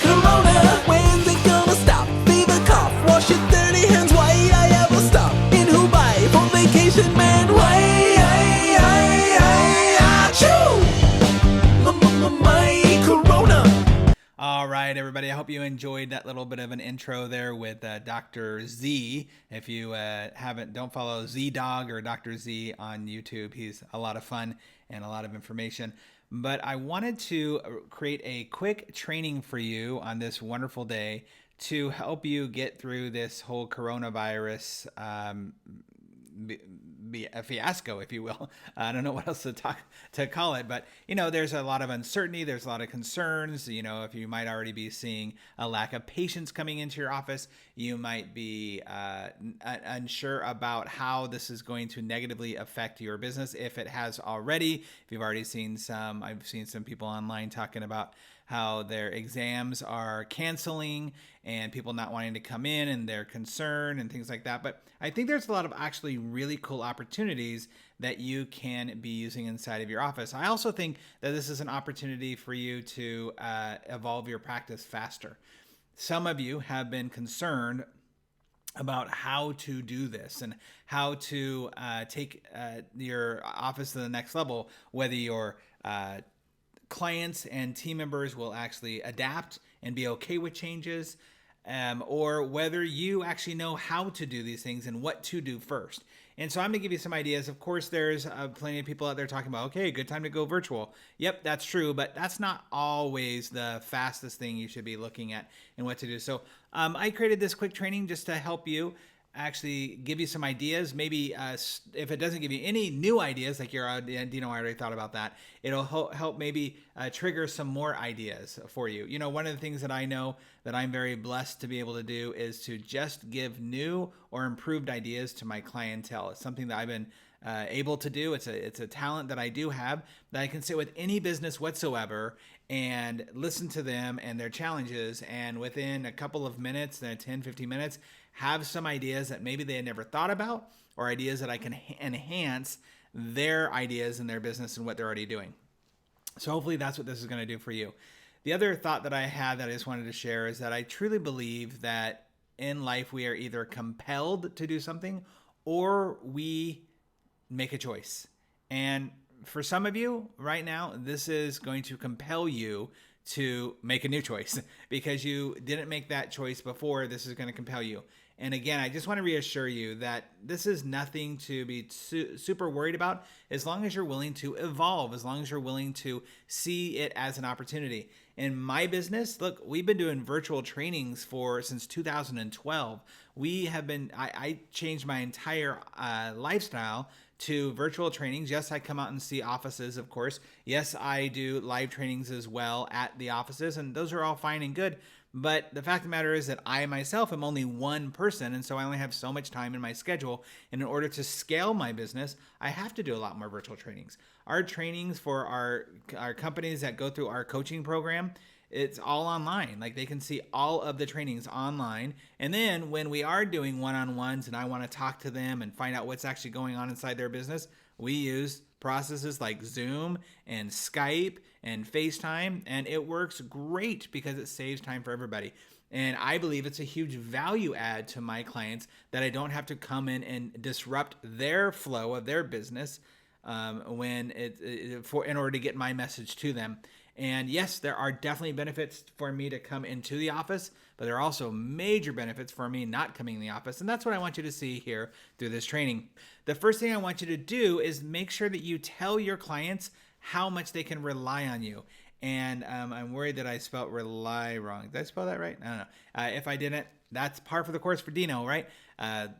corona, when's it gonna stop? Fever, cough, wash your dirty hands, why I ever stop? In Dubai, for vacation, man, why achoo! My corona. All right, everybody. I hope you enjoyed that little bit of an intro there with Dr. Z. If you don't follow ZDogg or Dr. Z on YouTube. He's a lot of fun and a lot of information. But I wanted to create a quick training for you on this wonderful day to help you get through this whole coronavirus be a fiasco, if you will. I don't know what else to call it, but there's a lot of uncertainty. There's a lot of concerns. If you might already be seeing a lack of patients coming into your office, you might be unsure about how this is going to negatively affect your business. If it has already, if you've already seen I've seen some people online talking about how their exams are canceling and people not wanting to come in and they're concerned and things like that. But I think there's a lot of actually really cool opportunities that you can be using inside of your office. I also think that this is an opportunity for you to evolve your practice faster. Some of you have been concerned about how to do this and how to take your office to the next level, whether you're clients and team members will actually adapt and be okay with changes, or whether you actually know how to do these things and what to do first. And so I'm going to give you some ideas. Of course, there's plenty of people out there talking about, okay, good time to go virtual. Yep, that's true, but that's not always the fastest thing you should be looking at and what to do. So I created this quick training just to help you actually give you some ideas. Maybe if it doesn't give you any new ideas, like you're Dino, I already thought about that. It'll help maybe trigger some more ideas for you. One of the things that I know that I'm very blessed to be able to do is to just give new or improved ideas to my clientele. It's something that I've been able to do. It's a talent that I do have, that I can sit with any business whatsoever and listen to them and their challenges, and within a couple of minutes, 10, 15 minutes, have some ideas that maybe they had never thought about, or ideas that I can enhance their ideas in their business and what they're already doing. So hopefully that's what this is going to do for you. The other thought that I had that I just wanted to share is that I truly believe that in life we are either compelled to do something or we make a choice. And for some of you right now, this is going to compel you to make a new choice because you didn't make that choice before. This is going to compel you. And again, I just want to reassure you that this is nothing to be super worried about, as long as you're willing to evolve, as long as you're willing to see it as an opportunity. In my business, look, we've been doing virtual trainings since 2012. I changed my entire lifestyle to virtual trainings. Yes, I come out and see offices, of course. Yes, I do live trainings as well at the offices, and those are all fine and good. But the fact of the matter is that I myself am only one person, and so I only have so much time in my schedule. And in order to scale my business, I have to do a lot more virtual trainings. Our trainings for our companies that go through our coaching program, it's all online. Like, they can see all of the trainings online. And then when we are doing one-on-ones and I want to talk to them and find out what's actually going on inside their business, we use processes like Zoom and Skype and FaceTime, and it works great because it saves time for everybody. And I believe it's a huge value add to my clients that I don't have to come in and disrupt their flow of their business in order to get my message to them. And yes, there are definitely benefits for me to come into the office, but there are also major benefits for me not coming in the office. And that's what I want you to see here through this training. The first thing I want you to do is make sure that you tell your clients how much they can rely on you. And I'm worried that I spelled rely wrong. Did I spell that right? I don't know. If I didn't, that's par for the course for Dino, right?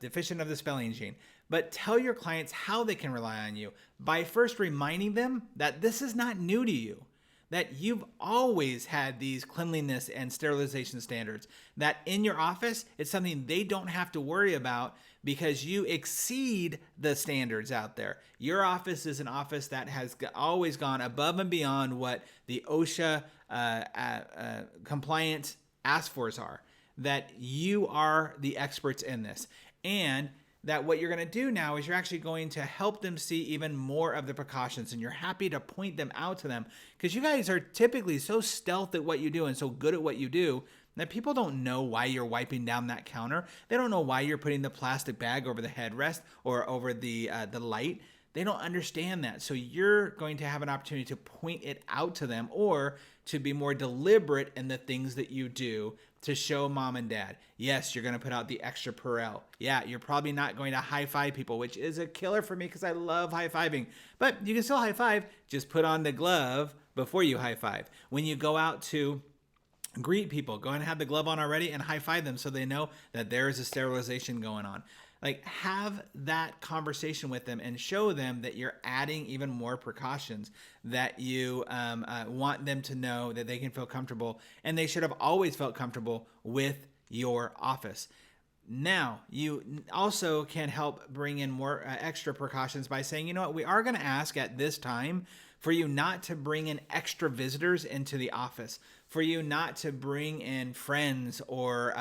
Deficient of the spelling gene. But tell your clients how they can rely on you by first reminding them that this is not new to you, that you've always had these cleanliness and sterilization standards, that in your office, it's something they don't have to worry about because you exceed the standards out there. Your office is an office that has always gone above and beyond what the OSHA compliant ask-fors are, that you are the experts in this. And that what you're going to do now is you're actually going to help them see even more of the precautions, and you're happy to point them out to them, because you guys are typically so stealth at what you do and so good at what you do that people don't know why you're wiping down that counter. They don't know why you're putting the plastic bag over the headrest or over the light. They don't understand that. So you're going to have an opportunity to point it out to them, or to be more deliberate in the things that you do to show mom and dad. Yes, you're going to put out the extra Purell. Yeah, you're probably not going to high five people, which is a killer for me because I love high fiving. But you can still high five. Just put on the glove before you high five. When you go out to greet people, go and have the glove on already and high five them so they know that there is a sterilization going on. Like, have that conversation with them and show them that you're adding even more precautions, that you want them to know that they can feel comfortable, and they should have always felt comfortable with your office. Now, you also can help bring in more extra precautions by saying, you know what, we are going to ask at this time for you not to bring in extra visitors into the office, for you not to bring in friends or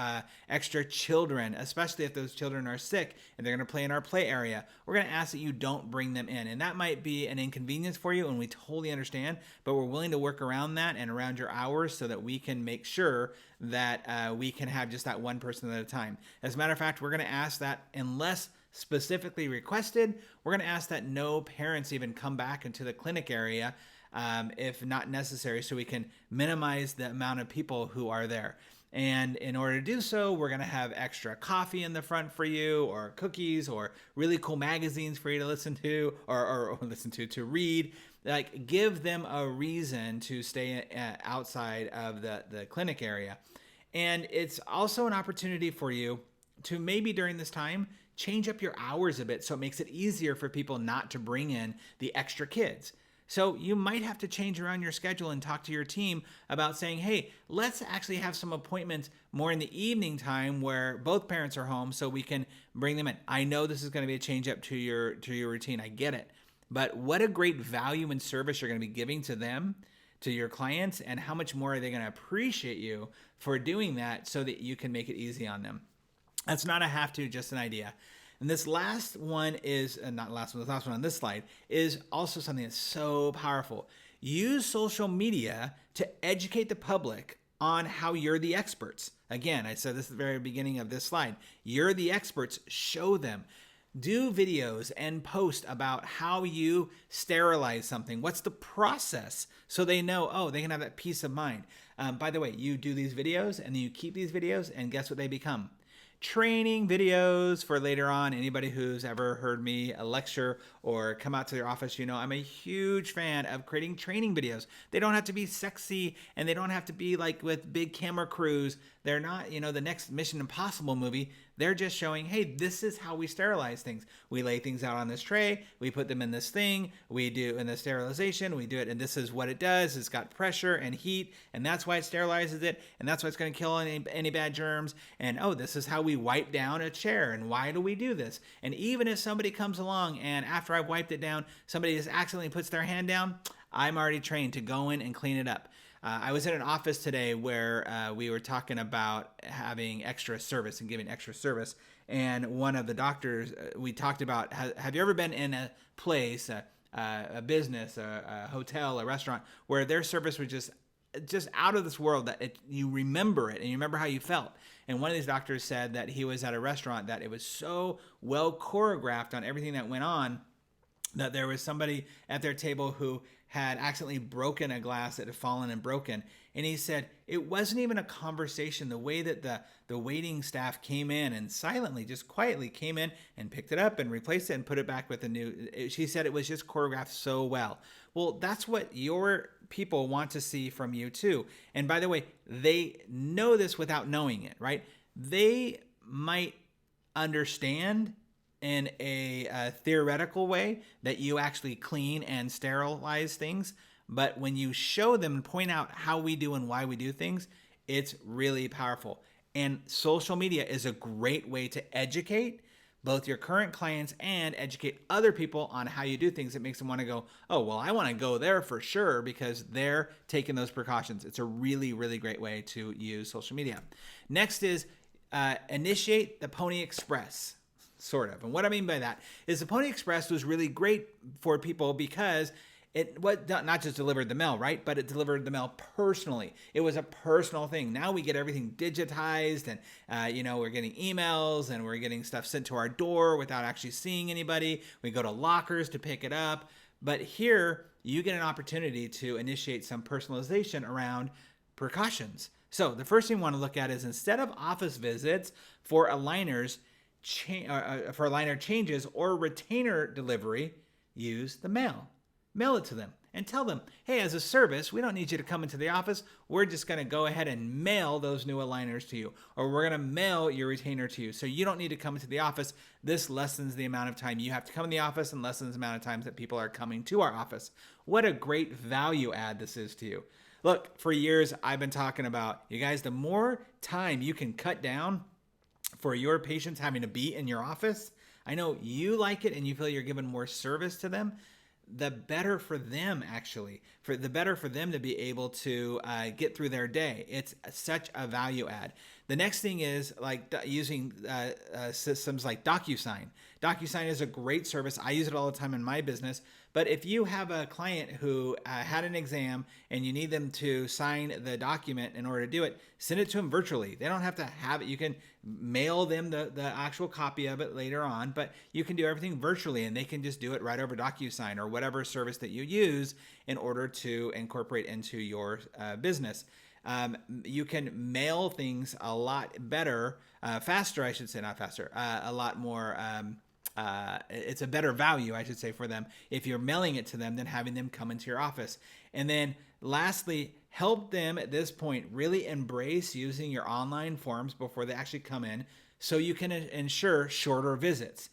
extra children, especially if those children are sick and they're going to play in our play area. We're going to ask that you don't bring them in. And that might be an inconvenience for you, and we totally understand, but we're willing to work around that and around your hours so that we can make sure that we can have just that one person at a time. As a matter of fact, we're going to ask that unless specifically requested, we're going to ask that no parents even come back into the clinic area if not necessary, so we can minimize the amount of people who are there. And in order to do so, we're going to have extra coffee in the front for you, or cookies, or really cool magazines for you to listen to, or to read. Like, give them a reason to stay outside of the clinic area. And it's also an opportunity for you to maybe during this time change up your hours a bit so it makes it easier for people not to bring in the extra kids. So you might have to change around your schedule and talk to your team about saying, hey, let's actually have some appointments more in the evening time where both parents are home so we can bring them in. I know this is going to be a change up to your routine. I get it. But what a great value and service you're going to be giving to them, to your clients, and how much more are they going to appreciate you for doing that so that you can make it easy on them. That's not a have to, just an idea. And this last one is, the last one on this slide is also something that's so powerful. Use social media to educate the public on how you're the experts. Again, I said this at the very beginning of this slide. You're the experts. Show them. Do videos and post about how you sterilize something. What's the process? So they know, oh, they can have that peace of mind. By the way, you do these videos and then you keep these videos, and guess what they become? Training videos for later on. Anybody who's ever heard me lecture or come out to their office, you know I'm a huge fan of creating training videos. They don't have to be sexy, and they don't have to be like with big camera crews. They're not, the next Mission Impossible movie. They're just showing, hey, this is how we sterilize things. We lay things out on this tray. We put them in this thing. We do in the sterilization. We do it, and this is what it does. It's got pressure and heat, and that's why it sterilizes it, and that's why it's going to kill any bad germs. And, oh, this is how we wipe down a chair, and why do we do this? And even if somebody comes along and after I've wiped it down, somebody just accidentally puts their hand down, I'm already trained to go in and clean it up. I was in an office today where we were talking about having extra service and giving extra service. And one of the doctors, we talked about, have you ever been in a place, a business, a hotel, a restaurant, where their service was just out of this world, that you remember it and you remember how you felt? And one of these doctors said that he was at a restaurant that it was so well choreographed on everything that went on that there was somebody at their table who had accidentally broken a glass that had fallen and broken. And he said it wasn't even a conversation. The way that the waiting staff came in and silently, just quietly came in and picked it up and replaced it and put it back with a new. She said it was just choreographed so well. Well, that's what your people want to see from you too. And by the way, they know this without knowing it, right? They might understand in a theoretical way that you actually clean and sterilize things. But when you show them and point out how we do and why we do things, it's really powerful. And social media is a great way to educate both your current clients and educate other people on how you do things. It makes them want to go, oh, well, I want to go there for sure because they're taking those precautions. It's a really, really great way to use social media. Next is initiate the Pony Express. sort of. And what I mean by that is the Pony Express was really great for people because it not just delivered the mail, right? But it delivered the mail personally. It was a personal thing. Now we get everything digitized, and we're getting emails and we're getting stuff sent to our door without actually seeing anybody. We go to lockers to pick it up. But here you get an opportunity to initiate some personalization around precautions. So the first thing we want to look at is, instead of office visits for aligners, for aligner changes or retainer delivery, use the mail. Mail it to them and tell them, hey, as a service, we don't need you to come into the office. We're just going to go ahead and mail those new aligners to you, or we're going to mail your retainer to you. So you don't need to come into the office. This lessens the amount of time you have to come in the office and lessens the amount of times that people are coming to our office. What a great value add this is to you. Look, for years, I've been talking about, you guys, the more time you can cut down for your patients having to be in your office, I know you like it and you feel you're giving more service to them, the better for them, actually. For the better for them to be able to get through their day. It's such a value add. The next thing is like using systems like DocuSign. DocuSign is a great service. I use it all the time in my business. But if you have a client who had an exam and you need them to sign the document in order to do it, send it to them virtually. They don't have to have it. You can mail them the actual copy of it later on, but you can do everything virtually, and they can just do it right over DocuSign or whatever service that you use in order to incorporate into your business. You can mail things a lot better, faster, I should say, not faster, a lot more. It's a better value, I should say, for them if you're mailing it to them than having them come into your office. And then lastly, help them at this point really embrace using your online forms before they actually come in, so you can ensure shorter visits.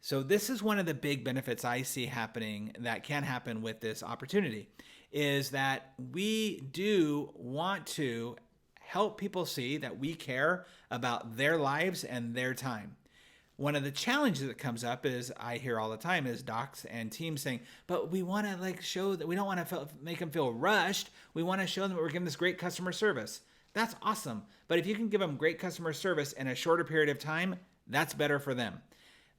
So this is one of the big benefits I see happening that can happen with this opportunity, is that we do want to help people see that we care about their lives and their time. One of the challenges that comes up is, I hear all the time, is docs and teams saying, but we want to show that we don't want to make them feel rushed. We want to show them that we're giving this great customer service. That's awesome. But if you can give them great customer service in a shorter period of time, that's better for them.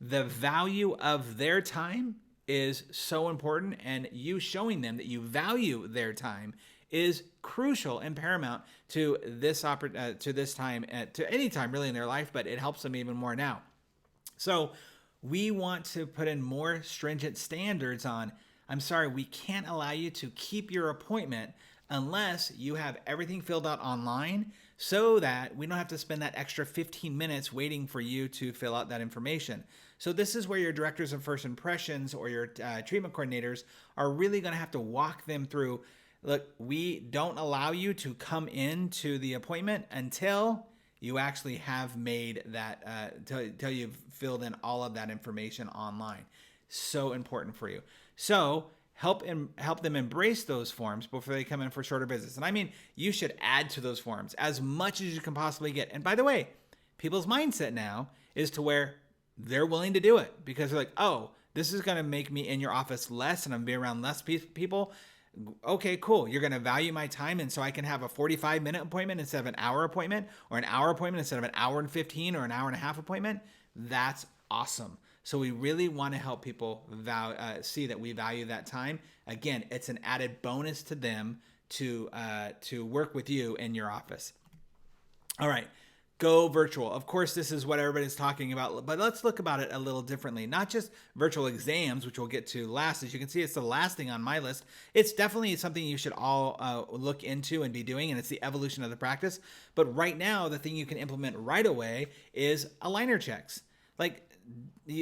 The value of their time is so important, and you showing them that you value their time is crucial and paramount to this time, to any time really in their life, but it helps them even more now. So we want to put in more stringent standards on, I'm sorry, we can't allow you to keep your appointment unless you have everything filled out online, so that we don't have to spend that extra 15 minutes waiting for you to fill out that information. So this is where your directors of first impressions or your treatment coordinators are really going to have to walk them through. Look, we don't allow you to come into the appointment until you actually have made that, till you've filled in all of that information online. So important for you. So help them embrace those forms before they come in for shorter visits. And I mean, you should add to those forms as much as you can possibly get. And by the way, people's mindset now is to where they're willing to do it because they're like, oh, this is going to make me in your office less and I'm going to be around less people. Okay, cool. You're going to value my time, and so I can have a 45-minute appointment instead of an hour appointment, or an hour appointment instead of an hour and 15 or an hour and a half appointment. That's awesome. So we really want to help people see that we value that time. Again, it's an added bonus to them to work with you in your office. All right. Go virtual. Of course, this is what everybody's talking about, but let's look about it a little differently. Not just virtual exams, which we'll get to last. As you can see, it's the last thing on my list. It's definitely something you should all look into and be doing, and it's the evolution of the practice. But right now, the thing you can implement right away is aligner checks. Like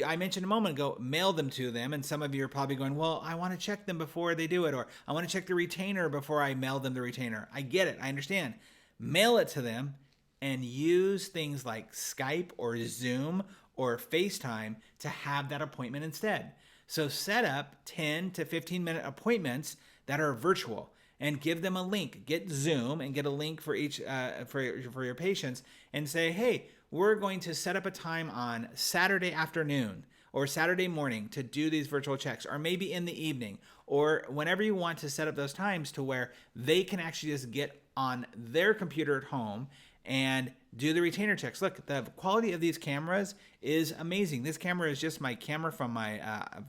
I mentioned a moment ago, mail them to them, and some of you are probably going, well, I want to check them before they do it, or I want to check the retainer before I mail them the retainer. I get it. I understand. Mail it to them, and use things like Skype or Zoom or FaceTime to have that appointment instead. So set up 10 to 15-minute appointments that are virtual and give them a link. Get Zoom and get a link for each for your patients and say, hey, we're going to set up a time on Saturday afternoon or Saturday morning to do these virtual checks, or maybe in the evening, or whenever you want to set up those times to where they can actually just get on their computer at home and do the retainer checks. Look, the quality of these cameras is amazing. This camera is just my camera from my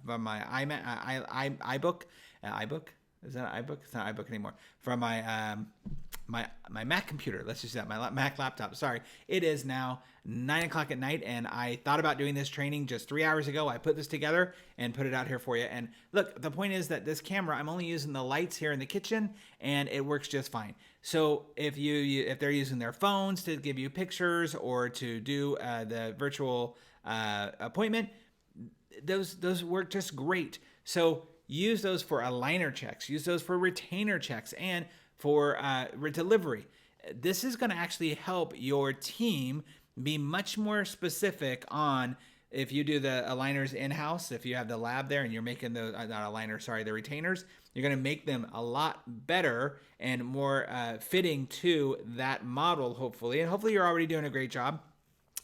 iBook. iBook? Is that an iBook? It's not iBook anymore. From my my Mac computer. Let's just say that, my Mac laptop. Sorry. It is now 9 o'clock at night, and I thought about doing this training just 3 hours ago. I put this together and put it out here for you. And look, the point is that this camera, I'm only using the lights here in the kitchen, and it works just fine. So if they're using their phones to give you pictures or to do the virtual appointment, those work just great. So use those for aligner checks, use those for retainer checks, and for delivery. This is going to actually help your team be much more specific on if you do the aligners in-house, if you have the lab there and you're making the, not aligners, sorry, the retainers, you're going to make them a lot better and more fitting to that model, hopefully. And hopefully you're already doing a great job.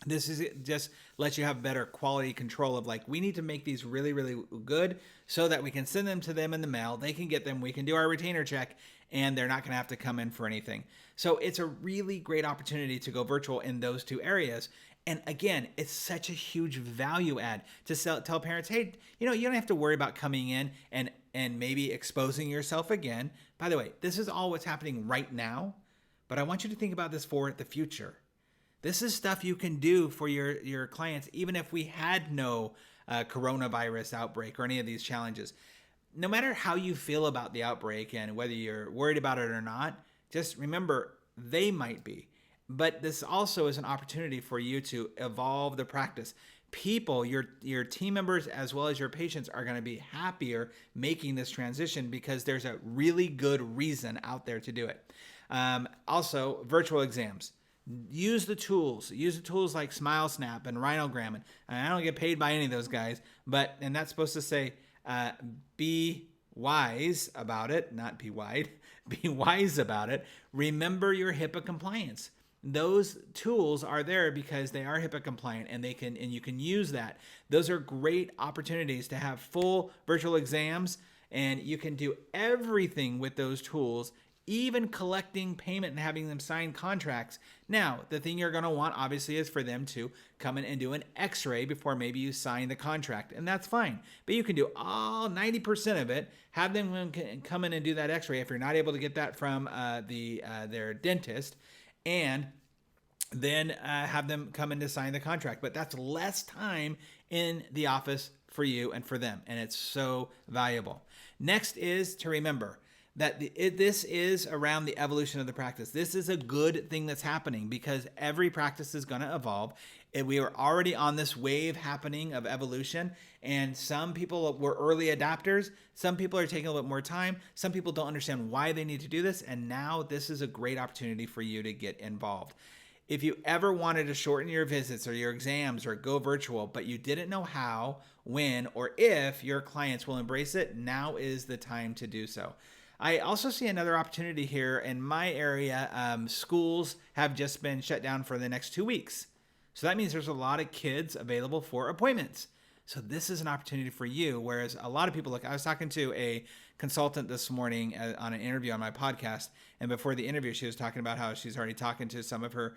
This is just lets you have better quality control of like, we need to make these really, really good so that we can send them to them in the mail. They can get them. We can do our retainer check and they're not going to have to come in for anything. So it's a really great opportunity to go virtual in those two areas. And again, it's such a huge value add to tell parents, hey, you don't have to worry about coming in and maybe exposing yourself again. By the way, this is all what's happening right now, but I want you to think about this for the future. This is stuff you can do for your clients, even if we had no coronavirus outbreak or any of these challenges. No matter how you feel about the outbreak and whether you're worried about it or not, just remember they might be. But this also is an opportunity for you to evolve the practice. People, your team members, as well as your patients are going to be happier making this transition because there's a really good reason out there to do it. Also, virtual exams. Use the tools like SmileSnap and Rhinogram. And I don't get paid by any of those guys, and that's supposed to say, be wise about it, not be wide, be wise about it. Remember your HIPAA compliance. Those tools are there because they are HIPAA compliant and you can use that. Those are great opportunities to have full virtual exams, and you can do everything with those tools, even collecting payment and having them sign contracts. Now, the thing you're going to want, obviously, is for them to come in and do an x-ray before maybe you sign the contract, and that's fine. But you can do all 90% of it, have them come in and do that x-ray if you're not able to get that from their dentist, and then have them come in to sign the contract. But that's less time in the office for you and for them, and it's so valuable. Next is to remember that this is around the evolution of the practice. This is a good thing that's happening because every practice is going to evolve. And we are already on this wave happening of evolution, and some people were early adopters. Some people are taking a little bit more time. Some people don't understand why they need to do this, and now this is a great opportunity for you to get involved. If you ever wanted to shorten your visits or your exams or go virtual, but you didn't know how, when, or if your clients will embrace it, now is the time to do so. I also see another opportunity here in my area. Schools have just been shut down for the next 2 weeks. So that means there's a lot of kids available for appointments. So this is an opportunity for you, whereas a lot of people, I was talking to a consultant this morning on an interview on my podcast, and before the interview, she was talking about how she's already talking to some of her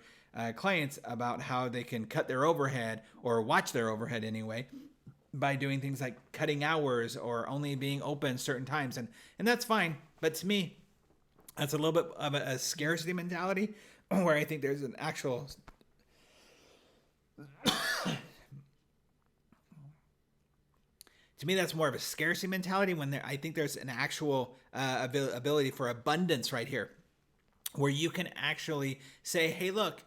clients about how they can cut their overhead, or watch their overhead anyway, by doing things like cutting hours or only being open certain times. And that's fine. But to me, that's a little bit of a scarcity mentality where I think there's an actual... To me, that's more of a scarcity mentality when I think there's an actual ability for abundance right here, where you can actually say, hey, look,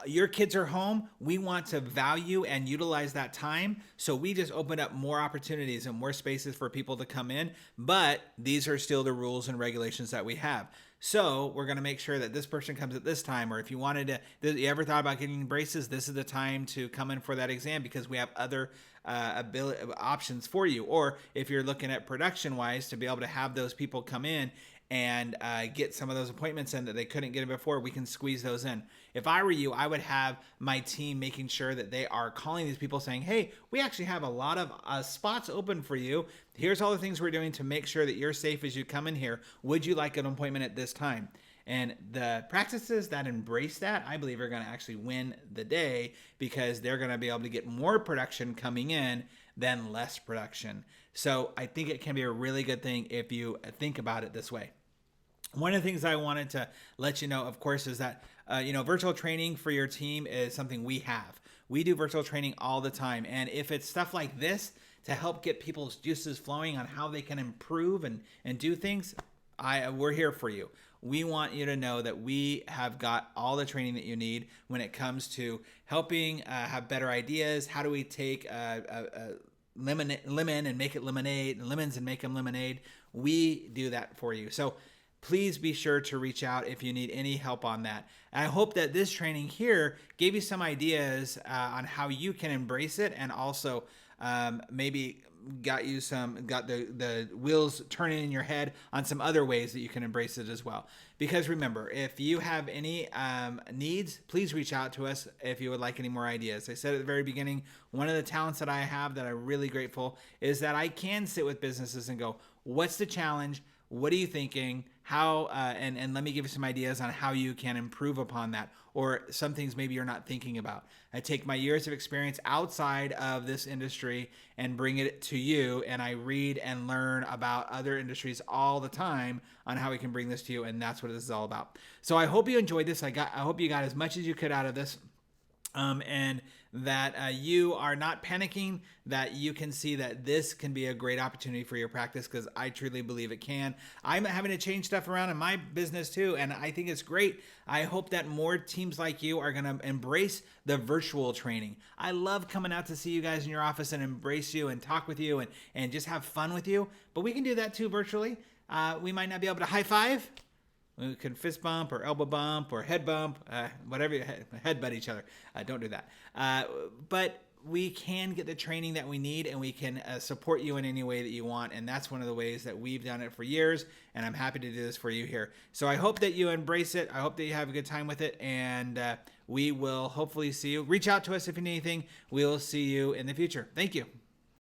your kids are home. We want to value and utilize that time. So we just open up more opportunities and more spaces for people to come in. But these are still the rules and regulations that we have. So we're going to make sure that this person comes at this time. Or if you wanted to, you ever thought about getting braces, this is the time to come in for that exam because we have other options for you. Or if you're looking at production wise, to be able to have those people come in and get some of those appointments in that they couldn't get in before, we can squeeze those in. If I were you, I would have my team making sure that they are calling these people saying, hey, we actually have a lot of spots open for you. Here's all the things we're doing to make sure that you're safe as you come in here. Would you like an appointment at this time? And the practices that embrace that, I believe, are going to actually win the day, because they're going to be able to get more production coming in than less production. So I think it can be a really good thing if you think about it this way. One of the things I wanted to let you know, of course, is that virtual training for your team is something we have. We do virtual training all the time. And if it's stuff like this to help get people's juices flowing on how they can improve and do things, we're here for you. We want you to know that we have got all the training that you need when it comes to helping have better ideas. How do we take lemon and make it lemonade, and lemons and make them lemonade? We do that for you. So please be sure to reach out if you need any help on that. And I hope that this training here gave you some ideas on how you can embrace it, and also maybe got the wheels turning in your head on some other ways that you can embrace it as well. Because remember, if you have any needs, please reach out to us if you would like any more ideas. I said at the very beginning, one of the talents that I have that I'm really grateful is that I can sit with businesses and go, what's the challenge? What are you thinking? How and let me give you some ideas on how you can improve upon that, or some things maybe you're not thinking about. I take my years of experience outside of this industry and bring it to you, and I read and learn about other industries all the time on how we can bring this to you, and that's what this is all about. So I hope you enjoyed this. I hope you got as much as you could out of this. And that you are not panicking, that you can see that this can be a great opportunity for your practice, because I truly believe it can. I'm having to change stuff around in my business too, and I think it's great. I hope that more teams like you are going to embrace the virtual training. I love coming out to see you guys in your office and embrace you and talk with you and just have fun with you, but we can do that too virtually. We might not be able to high five. We can fist bump or elbow bump or head bump, whatever, headbutt each other. Don't do that. But we can get the training that we need, and we can support you in any way that you want. And that's one of the ways that we've done it for years. And I'm happy to do this for you here. So I hope that you embrace it. I hope that you have a good time with it. And we will hopefully see you. Reach out to us if you need anything. We'll see you in the future. Thank you.